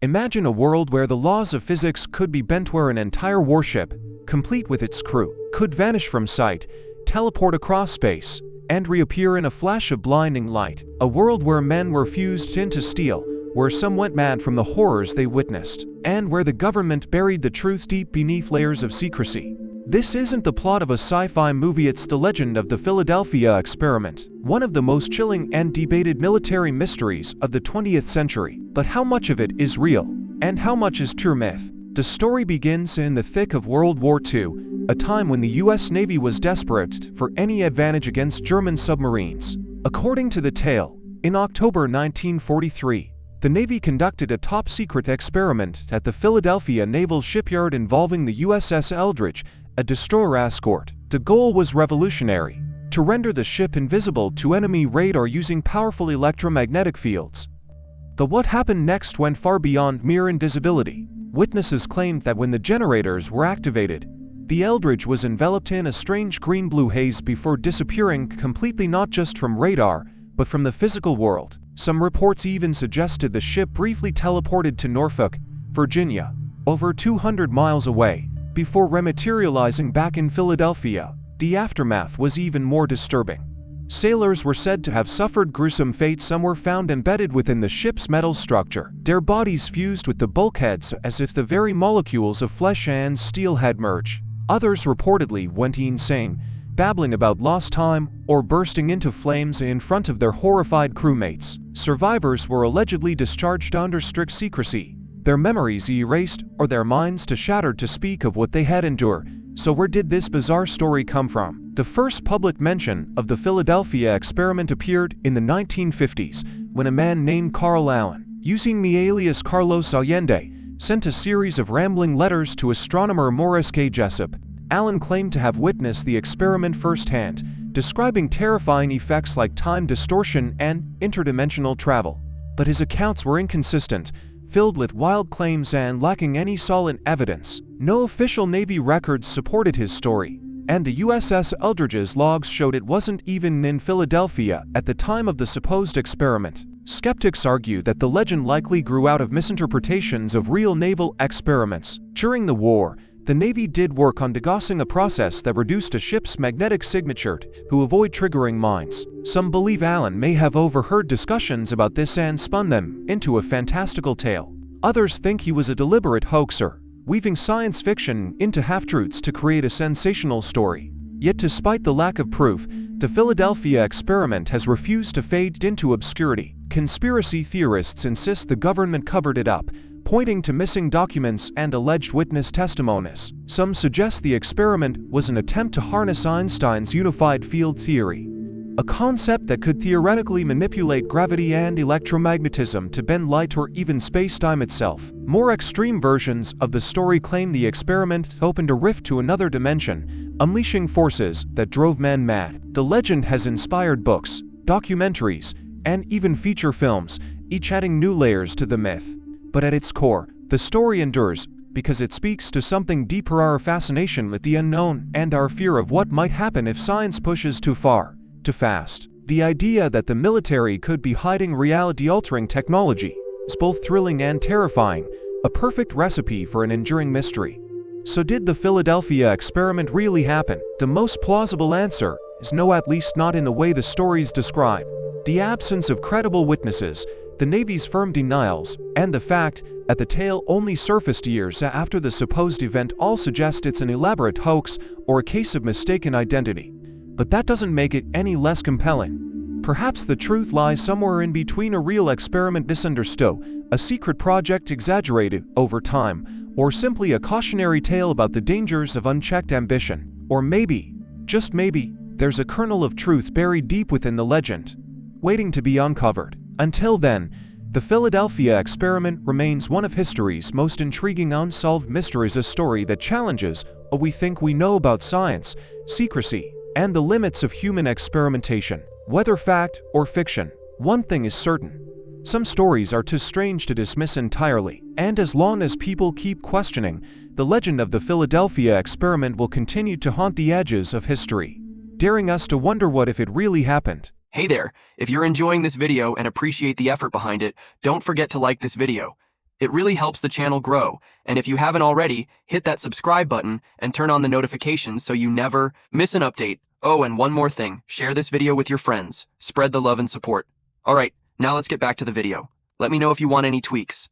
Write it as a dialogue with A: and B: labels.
A: Imagine a world where the laws of physics could be bent, where an entire warship, complete with its crew, could vanish from sight, teleport across space, and reappear in a flash of blinding light. A world where men were fused into steel, where some went mad from the horrors they witnessed, and where the government buried the truth deep beneath layers of secrecy. This isn't the plot of a sci-fi movie, it's the legend of the Philadelphia experiment, one of the most chilling and debated military mysteries of the 20th century. But how much of it is real, and how much is pure myth? The story begins in the thick of World War II, a time when the U.S. Navy was desperate for any advantage against German submarines. According to the tale, in October 1943, the Navy conducted a top-secret experiment at the Philadelphia Naval Shipyard involving the USS Eldridge, a destroyer escort. The goal was revolutionary: to render the ship invisible to enemy radar using powerful electromagnetic fields. But what happened next went far beyond mere invisibility. Witnesses claimed that when the generators were activated, the Eldridge was enveloped in a strange green-blue haze before disappearing completely, not just from radar, but from the physical world. Some reports even suggested the ship briefly teleported to Norfolk, Virginia, over 200 miles away, before rematerializing back in Philadelphia. The aftermath was even more disturbing. Sailors were said to have suffered gruesome fate. Some were found embedded within the ship's metal structure, their bodies fused with the bulkheads as if the very molecules of flesh and steel had merged. Others reportedly went insane, babbling about lost time or bursting into flames in front of their horrified crewmates. Survivors were allegedly discharged under strict secrecy, their memories erased or their minds shattered to speak of what they had endured. So where did this bizarre story come from? The first public mention of the Philadelphia experiment appeared in the 1950s, when a man named Carl Allen, using the alias Carlos Allende, sent a series of rambling letters to astronomer Morris K. Jessup. Allen claimed to have witnessed the experiment firsthand, describing terrifying effects like time distortion and interdimensional travel. But his accounts were inconsistent, filled with wild claims and lacking any solid evidence. No official Navy records supported his story, and the USS Eldridge's logs showed it wasn't even in Philadelphia at the time of the supposed experiment. Skeptics argue that the legend likely grew out of misinterpretations of real naval experiments. During the war, the Navy did work on degaussing a process that reduced a ship's magnetic signature to avoid triggering mines. Some believe Allen may have overheard discussions about this and spun them into a fantastical tale. Others think he was a deliberate hoaxer, weaving science fiction into half-truths to create a sensational story. Yet despite the lack of proof, the Philadelphia experiment has refused to fade into obscurity. Conspiracy theorists insist the government covered it up, pointing to missing documents and alleged witness testimonies. Some suggest the experiment was an attempt to harness Einstein's unified field theory, a concept that could theoretically manipulate gravity and electromagnetism to bend light or even space-time itself. More extreme versions of the story claim the experiment opened a rift to another dimension, unleashing forces that drove men mad. The legend has inspired books, documentaries, and even feature films, each adding new layers to the myth. But at its core, the story endures because it speaks to something deeper: our fascination with the unknown and our fear of what might happen if science pushes too far, too fast. The idea that the military could be hiding reality-altering technology is both thrilling and terrifying, a perfect recipe for an enduring mystery. So did the Philadelphia experiment really happen? The most plausible answer is no, at least not in the way the stories describe. The absence of credible witnesses, the Navy's firm denials, and the fact that the tale only surfaced years after the supposed event all suggest it's an elaborate hoax or a case of mistaken identity. But that doesn't make it any less compelling. Perhaps the truth lies somewhere in between: a real experiment misunderstood, a secret project exaggerated over time, or simply a cautionary tale about the dangers of unchecked ambition. Or maybe, just maybe, there's a kernel of truth buried deep within the legend, waiting to be uncovered. Until then, the Philadelphia experiment remains one of history's most intriguing unsolved mysteries, a story that challenges what we think we know about science, secrecy, and the limits of human experimentation. Whether fact or fiction, one thing is certain: some stories are too strange to dismiss entirely. And as long as people keep questioning, the legend of the Philadelphia experiment will continue to haunt the edges of history, daring us to wonder what if it really happened.
B: Hey there, if you're enjoying this video and appreciate the effort behind it, don't forget to like this video. It really helps the channel grow, and if you haven't already, hit that subscribe button and turn on the notifications so you never miss an update. Oh, and one more thing, share this video with your friends. Spread the love and support. Alright, now let's get back to the video. Let me know if you want any tweaks.